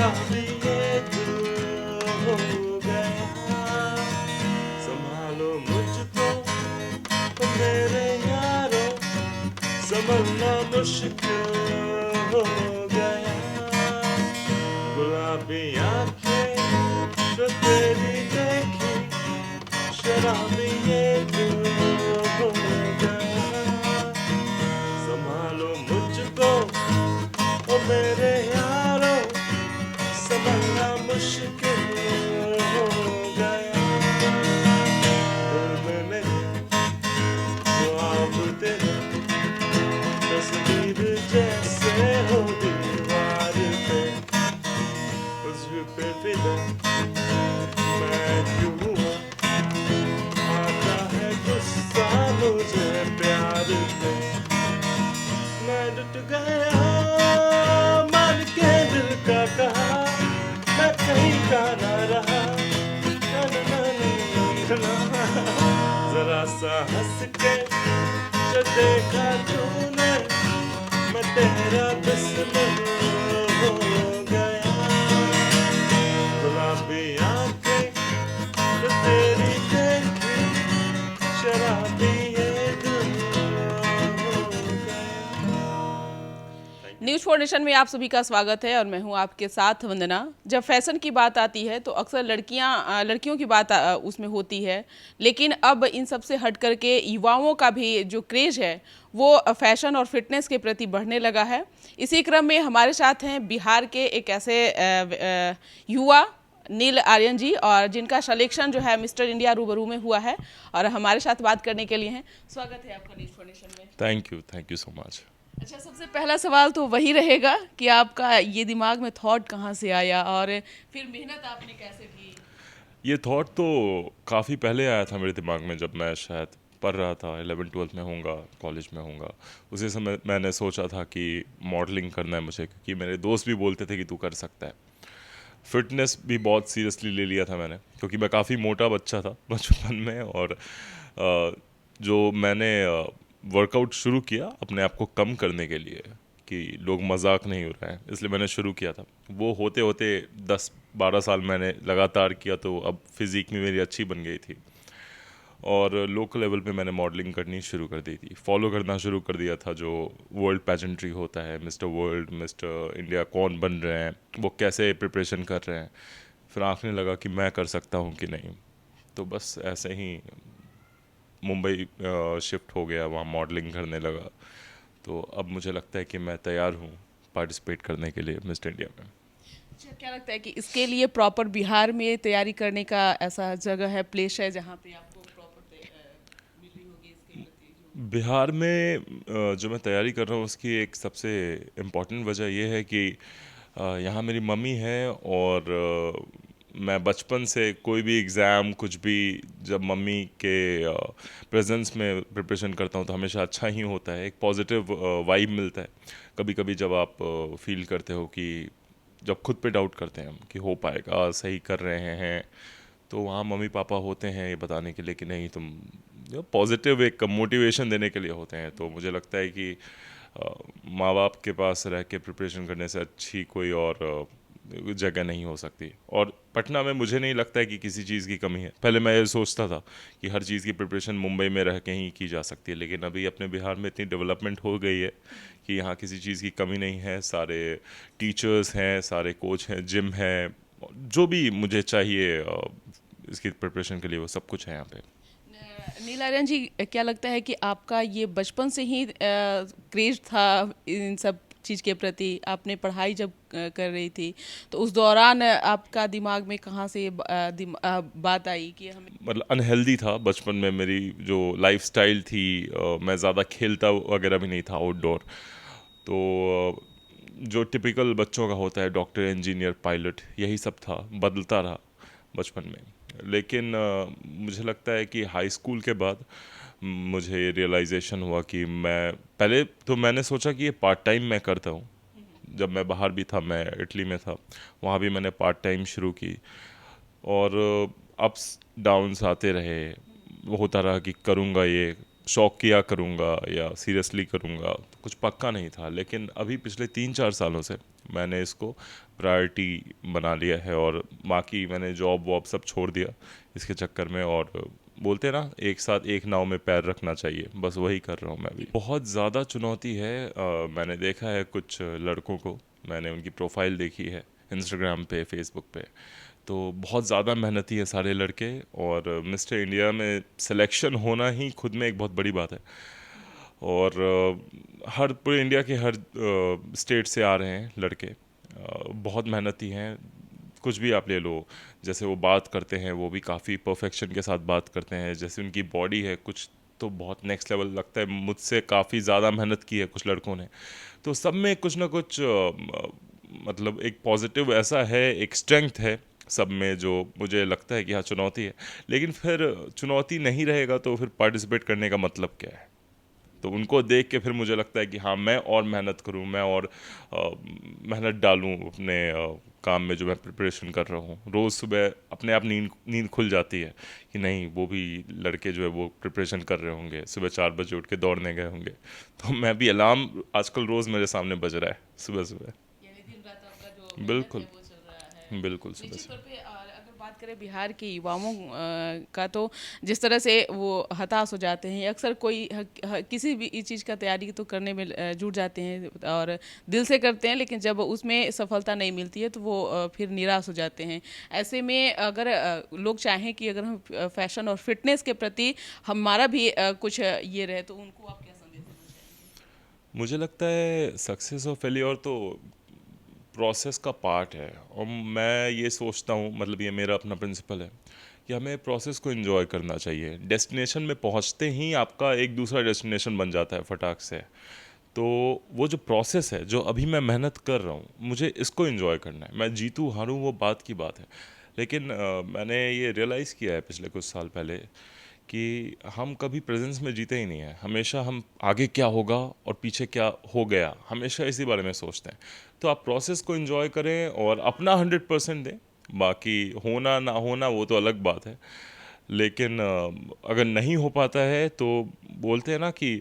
शराबी ये दिल हो गया। संभालो मुझको ओ मेरे यारो, संभलना मुश्किल हो गया। गुलाबी आंखें जो तेरी देखी, शराबी ये दिल हो गया। संभालो मुझको ओ मेरे यारो, संभलना मुश्किल हो गया। दिल में ख्वाब तेरे तस्वीर जैसे हो दीवार पे, उस पे फिदा मैं क्यों हुआ। आता है गुस्सा मुझे प्यार पे, मैं डट गया मान के दिल का कहा, मैं कहीं का ना रहा। ना ना ना ना ना ना। जरा सा हंस के जो देखा तूने, मैं तेरा दुश्मन हो गया। गुलाबी आंखें जो तेरी देखी, शराबी ये दिल हो गया। न्यूज फॉर नेशन में आप सभी का स्वागत है और मैं हूं आपके साथ वंदना। जब फैशन की बात आती है तो अक्सर लड़कियों की बात उसमें होती है, लेकिन अब इन सब से हट करके युवाओं का भी जो क्रेज है वो फैशन और फिटनेस के प्रति बढ़ने लगा है। इसी क्रम में हमारे साथ हैं बिहार के एक ऐसे युवा नील आर्यन जी, और जिनका सिलेक्शन जो है मिस्टर इंडिया रूबरू में हुआ है और हमारे साथ बात करने के लिए हैं। स्वागत है आपका न्यूज फॉर नेशन में। Thank you so much. अच्छा, सबसे पहला सवाल तो वही रहेगा कि आपका ये दिमाग में थॉट कहाँ से आया और फिर मेहनत आपने कैसे की? ये थॉट तो काफ़ी पहले आया था मेरे दिमाग में, जब मैं शायद पढ़ रहा था 11वीं 12वीं में होऊंगा, कॉलेज में होऊंगा। उसी समय मैंने सोचा था कि मॉडलिंग करना है मुझे, क्योंकि मेरे दोस्त भी बोलते थे कि तू कर सकता है। फिटनेस भी बहुत सीरियसली ले लिया था मैंने, क्योंकि मैं काफ़ी मोटा बच्चा था बचपन में। और जो मैंने वर्कआउट शुरू किया अपने आप को कम करने के लिए, कि लोग मजाक नहीं हो रहे हैं, इसलिए मैंने शुरू किया था। वो होते होते 10-12 साल मैंने लगातार किया, तो अब फिज़िक में मेरी अच्छी बन गई थी। और लोकल लेवल पे मैंने मॉडलिंग करनी शुरू कर दी थी, फॉलो करना शुरू कर दिया था जो वर्ल्ड पैजेंट्री होता है, मिस्टर वर्ल्ड, मिस्टर इंडिया कौन बन रहे हैं, वो कैसे प्रिपरेशन कर रहे हैं। फिर आँखने लगा कि मैं कर सकता हूँ कि नहीं। तो बस ऐसे ही मुंबई शिफ्ट हो गया, वहाँ मॉडलिंग करने लगा। तो अब मुझे लगता है कि मैं तैयार हूँ पार्टिसिपेट करने के लिए मिस्टर इंडिया में। अच्छा, क्या लगता है कि इसके लिए प्रॉपर बिहार में तैयारी करने का ऐसा जगह है, प्लेस है जहाँ पे आपको प्रॉपर मिल रही होगी इसके प्रति जो? बिहार में जो मैं तैयारी कर रहा हूँ उसकी एक सबसे इम्पॉर्टेंट वजह यह है कि यहाँ मेरी मम्मी है। और मैं बचपन से कोई भी एग्ज़ाम कुछ भी, जब मम्मी के प्रेजेंस में प्रिपरेशन करता हूँ तो हमेशा अच्छा ही होता है, एक पॉजिटिव वाइब मिलता है। कभी कभी जब आप फील करते हो कि जब खुद पे डाउट करते हैं हम कि हो पाएगा, सही कर रहे हैं, तो वहाँ मम्मी पापा होते हैं ये बताने के लिए कि नहीं तुम, पॉजिटिव एक मोटिवेशन देने के लिए होते हैं। तो मुझे लगता है कि माँ बाप के पास रह के प्रिपरेशन करने से अच्छी कोई और जगह नहीं हो सकती। और पटना में मुझे नहीं लगता है कि किसी चीज़ की कमी है। पहले मैं ये सोचता था कि हर चीज़ की प्रिपरेशन मुंबई में रह के ही की जा सकती है, लेकिन अभी अपने बिहार में इतनी डेवलपमेंट हो गई है कि यहाँ किसी चीज़ की कमी नहीं है। सारे टीचर्स हैं, सारे कोच हैं, जिम है, जो भी मुझे चाहिए इसकी प्रिपरेशन के लिए वो सब कुछ है यहाँ पे। नील आर्यन जी, क्या लगता है कि आपका ये बचपन से ही क्रेज था इन सब चीज़ के प्रति? आपने पढ़ाई जब कर रही थी तो उस दौरान आपका दिमाग में कहाँ से ये बात आई कि हमें? मतलब अनहेल्दी था बचपन में, मेरी जो लाइफस्टाइल थी, मैं ज़्यादा खेलता वगैरह भी नहीं था आउटडोर। तो जो टिपिकल बच्चों का होता है, डॉक्टर, इंजीनियर, पायलट, यही सब था, बदलता रहा बचपन में। लेकिन मुझे लगता है कि हाई स्कूल के बाद मुझे ये रियलाइजेशन हुआ कि मैं पहले तो मैंने सोचा कि ये पार्ट टाइम मैं करता हूँ। जब मैं बाहर भी था, मैं इटली में था, वहाँ भी मैंने पार्ट टाइम शुरू की। और अप्स डाउन्स आते रहे, वो होता रहा कि करूँगा ये, शौक किया करूँगा या सीरियसली करूँगा, तो कुछ पक्का नहीं था। लेकिन अभी पिछले 3-4 सालों से मैंने इसको प्रायोरिटी बना लिया है, और बाकी मैंने जॉब वॉब सब छोड़ दिया इसके चक्कर में। और बोलते हैं ना, एक साथ एक नाव में पैर रखना चाहिए, बस वही कर रहा हूँ मैं भी। बहुत ज़्यादा चुनौती है। मैंने देखा है कुछ लड़कों को, मैंने उनकी प्रोफाइल देखी है इंस्टाग्राम पे, फेसबुक पे, तो बहुत ज़्यादा मेहनती है सारे लड़के। और मिस्टर इंडिया में सिलेक्शन होना ही खुद में एक बहुत बड़ी बात है। और हर पूरे इंडिया के हर स्टेट से आ रहे हैं लड़के, बहुत मेहनती हैं। कुछ भी आप ले लो, जैसे वो बात करते हैं वो भी काफ़ी परफेक्शन के साथ बात करते हैं, जैसे उनकी बॉडी है कुछ तो बहुत नेक्स्ट लेवल लगता है। मुझसे काफ़ी ज़्यादा मेहनत की है कुछ लड़कों ने। तो सब में कुछ ना कुछ मतलब एक पॉजिटिव ऐसा है, एक स्ट्रेंथ है सब में, जो मुझे लगता है कि हाँ चुनौती है। लेकिन फिर चुनौती नहीं रहेगा तो फिर पार्टिसिपेट करने का मतलब क्या है? तो उनको देख के फिर मुझे लगता है कि हाँ मैं और मेहनत करूँ, मैं और मेहनत डालूँ अपने काम में जो मैं प्रिपरेशन कर रहा हूँ। रोज़ सुबह अपने आप नींद नींद खुल जाती है कि नहीं, वो भी लड़के जो है वो प्रिपरेशन कर रहे होंगे, सुबह 4 बजे उठ के दौड़ने गए होंगे। तो मैं भी, अलार्म आजकल रोज़ मेरे सामने बज रहा है सुबह सुबह। यानी दिन रात आपका जो मेहनत है बिल्कुल, वो चल रहा है। बिल्कुल सुबह निश्चित तौर सुबह। पे अगर बात करें बिहार के युवाओं का, तो जिस तरह से वो हताश हो जाते हैं, अक्सर कोई किसी भी चीज़ का तैयारी तो करने में जुट जाते हैं और दिल से करते हैं, लेकिन जब उसमें सफलता नहीं मिलती है तो वो फिर निराश हो जाते हैं। ऐसे में अगर लोग चाहें कि अगर हम फैशन और फिटनेस के प्रति हमारा भी कुछ ये रहे, तो उनको आप क्या संदेश देना चाहेंगे? मुझे लगता है सक्सेस और फेलियर तो प्रोसेस का पार्ट है। और मैं ये सोचता हूँ, मतलब ये मेरा अपना प्रिंसिपल है कि हमें प्रोसेस को एंजॉय करना चाहिए। डेस्टिनेशन में पहुँचते ही आपका एक दूसरा डेस्टिनेशन बन जाता है फटाक से। तो वो जो प्रोसेस है, जो अभी मैं मेहनत कर रहा हूँ, मुझे इसको एंजॉय करना है। मैं जीतूँ हारूँ वो बात की बात है, लेकिन मैंने ये रियलाइज़ किया है पिछले कुछ साल पहले कि हम कभी प्रेजेंस में जीते ही नहीं हैं। हमेशा हम आगे क्या होगा और पीछे क्या हो गया, हमेशा इसी बारे में सोचते हैं। तो आप प्रोसेस को एंजॉय करें और अपना 100% दें। बाकी होना ना होना वो तो अलग बात है। लेकिन अगर नहीं हो पाता है तो बोलते हैं ना कि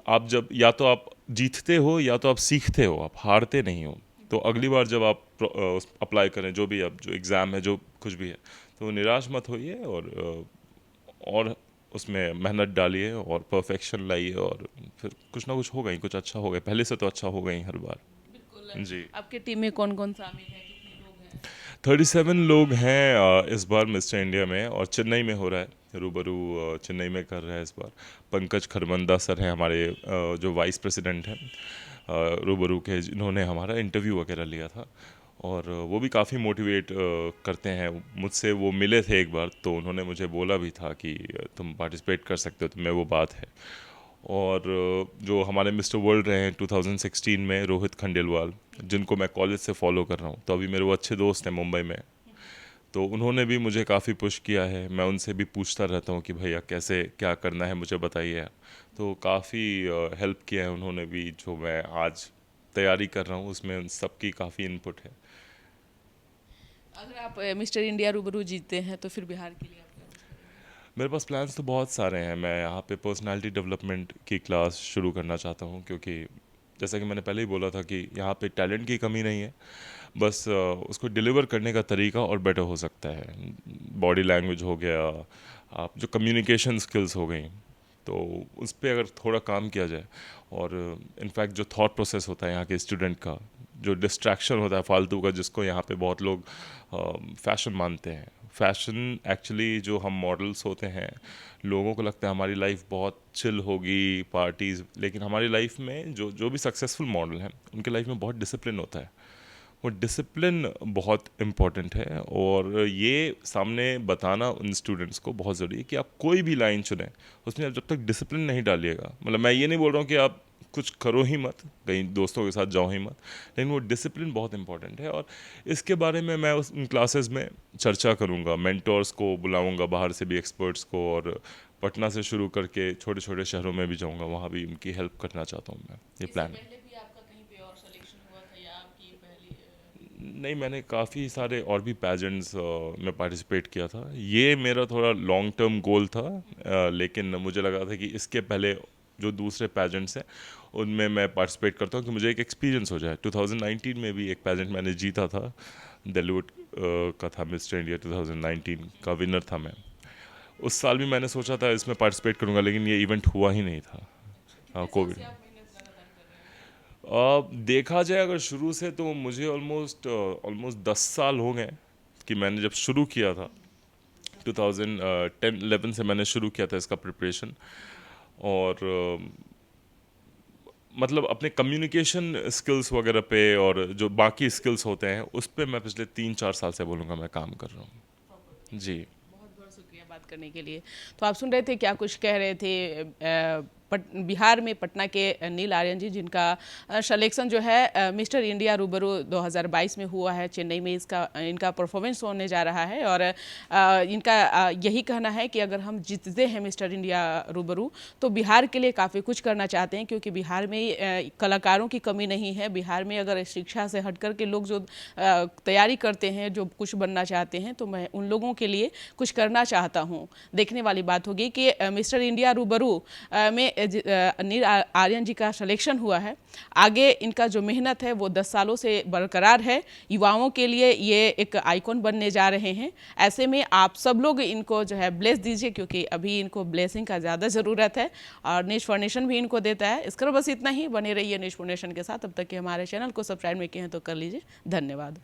आप जब, या तो आप जीतते हो या तो आप सीखते हो, आप हारते नहीं हो। तो अगली बार जब आप अप्लाई करें, जो भी अब जो एग्ज़ाम है, जो कुछ भी है, तो निराश मत होइए। और उसमें मेहनत डालिए और परफेक्शन लाइए, और फिर कुछ ना कुछ होगा ही, कुछ अच्छा होगा ही। पहले से तो अच्छा होगा ही हर बार। बिल्कुल। जी। आपके टीम में कौन कौन शामिल है, कितने लोग हैं? 37 लोग हैं इस बार मिस्टर इंडिया में, और चेन्नई में हो रहा है। रूबरू चेन्नई में कर रहा है इस बार। पंकज खरबंदा सर हैं हमारे, जो वाइस प्रेसिडेंट हैं रूबरू के, जिन्होंने हमारा इंटरव्यू वगैरह लिया था। और वो भी काफ़ी मोटिवेट करते हैं। मुझसे वो मिले थे एक बार, तो उन्होंने मुझे बोला भी था कि तुम पार्टिसिपेट कर सकते हो, तुम्हें वो बात है। और जो हमारे मिस्टर वर्ल्ड रहे हैं 2016 में, रोहित खंडेलवाल, जिनको मैं कॉलेज से फॉलो कर रहा हूँ, तो अभी मेरे वो अच्छे दोस्त हैं मुंबई में। तो उन्होंने भी मुझे काफ़ी पुश किया है। मैं उनसे भी पूछता रहता हूँ कि भैया कैसे क्या करना है, मुझे बताइए आप। तो काफ़ी हेल्प किया है उन्होंने भी। जो मैं आज तैयारी कर रहा हूँ उसमें उन सबकी काफ़ी इनपुट है। अगर आप मिस्टर इंडिया रूबरू जीतते हैं तो फिर बिहार के लिए आप क्या कुछ करेंगे? मेरे पास प्लान्स तो बहुत सारे हैं। मैं यहाँ पे पर्सनालिटी डेवलपमेंट की क्लास शुरू करना चाहता हूँ, क्योंकि जैसा कि मैंने पहले ही बोला था कि यहाँ पे टैलेंट की कमी नहीं है, बस उसको डिलीवर करने का तरीका और बेटर हो सकता है। बॉडी लैंग्वेज हो गया, आप जो कम्युनिकेशन स्किल्स हो गई, तो उस पे अगर थोड़ा काम किया जाए। और इनफैक्ट जो थॉट प्रोसेस होता है यहाँ के स्टूडेंट का, जो डिस्ट्रैक्शन होता है फालतू का, जिसको यहाँ पे बहुत लोग फैशन मानते हैं। फैशन एक्चुअली, जो हम मॉडल्स होते हैं, लोगों को लगता है हमारी लाइफ बहुत चिल होगी, पार्टीज़, लेकिन हमारी लाइफ में जो जो भी सक्सेसफुल मॉडल हैं, उनके लाइफ में बहुत डिसिप्लिन होता है। वो डिसिप्लिन बहुत इम्पॉर्टेंट है, और ये सामने बताना उन स्टूडेंट्स को बहुत ज़रूरी है कि आप कोई भी लाइन चुनें, उसमें आप जब तक डिसिप्लिन नहीं डालिएगा, मतलब मैं ये नहीं बोल रहा हूँ कि आप कुछ करो ही मत, कहीं दोस्तों के साथ जाओ ही मत, लेकिन वो डिसिप्लिन बहुत इंपॉर्टेंट है। और इसके बारे में मैं उन क्लासेस में चर्चा करूँगा, मेंटोर्स को बुलाऊँगा, बाहर से भी एक्सपर्ट्स को, और पटना से शुरू करके छोटे छोटे शहरों में भी जाऊँगा, वहाँ भी उनकी हेल्प करना चाहता हूँ मैं। ये इससे प्लान है। पहले भी आपका कहीं पे और सिलेक्शन हुआ था, या आपकी पहली नहीं, मैंने काफ़ी सारे और भी पैजेंट्स में पार्टिसिपेट किया था। ये मेरा थोड़ा लॉन्ग टर्म गोल था, लेकिन मुझे लगा था कि इसके पहले जो दूसरे पैजेंट्स हैं उनमें मैं पार्टिसिपेट करता हूँ कि मुझे एक एक्सपीरियंस हो जाए। 2019 में भी एक पैजेंट मैंने जीता था, दिल्लीवुड का था, मिस्टर इंडिया 2019 का विनर था मैं। उस साल भी मैंने सोचा था इसमें पार्टिसिपेट करूँगा, लेकिन ये इवेंट हुआ ही नहीं था, कोविड। देखा जाए अगर शुरू से, तो मुझे ऑलमोस्ट 10 साल हो गए कि मैंने जब शुरू किया था 2010-11 से मैंने शुरू किया था इसका प्रिपरेशन। और मतलब अपने कम्युनिकेशन स्किल्स वगैरह पे और जो बाकी स्किल्स होते हैं उस पे मैं पिछले 3-4 साल से बोलूँगा मैं काम कर रहा हूँ जी। बहुत बहुत शुक्रिया बात करने के लिए। तो आप सुन रहे थे क्या कुछ कह रहे थे बिहार में पटना के नील आर्यन जी, जिनका सिलेक्शन जो है मिस्टर इंडिया रूबरू 2022 में हुआ है चेन्नई में। इनका परफॉर्मेंस होने जा रहा है और इनका यही कहना है कि अगर हम जीतते हैं मिस्टर इंडिया रूबरू तो बिहार के लिए काफ़ी कुछ करना चाहते हैं, क्योंकि बिहार में कलाकारों की कमी नहीं है। बिहार में अगर शिक्षा से हटकर के लोग जो तैयारी करते हैं, जो कुछ बनना चाहते हैं, तो मैं उन लोगों के लिए कुछ करना चाहता हूँ। देखने वाली बात होगी कि मिस्टर इंडिया रूबरू में नील आर्यन जी का सिलेक्शन हुआ है। आगे इनका जो मेहनत है वो 10 सालों से बरकरार है। युवाओं के लिए ये एक आइकॉन बनने जा रहे हैं। ऐसे में आप सब लोग इनको जो है ब्लेस दीजिए, क्योंकि अभी इनको ब्लेसिंग का ज़्यादा ज़रूरत है और न्यूज़ फाउंडेशन भी इनको देता है। इसका बस इतना ही, बने रहिए न्यूज़ फाउंडेशन के साथ। अब तक कि हमारे चैनल को सब्सक्राइब नहीं किए हैं तो कर लीजिए। धन्यवाद।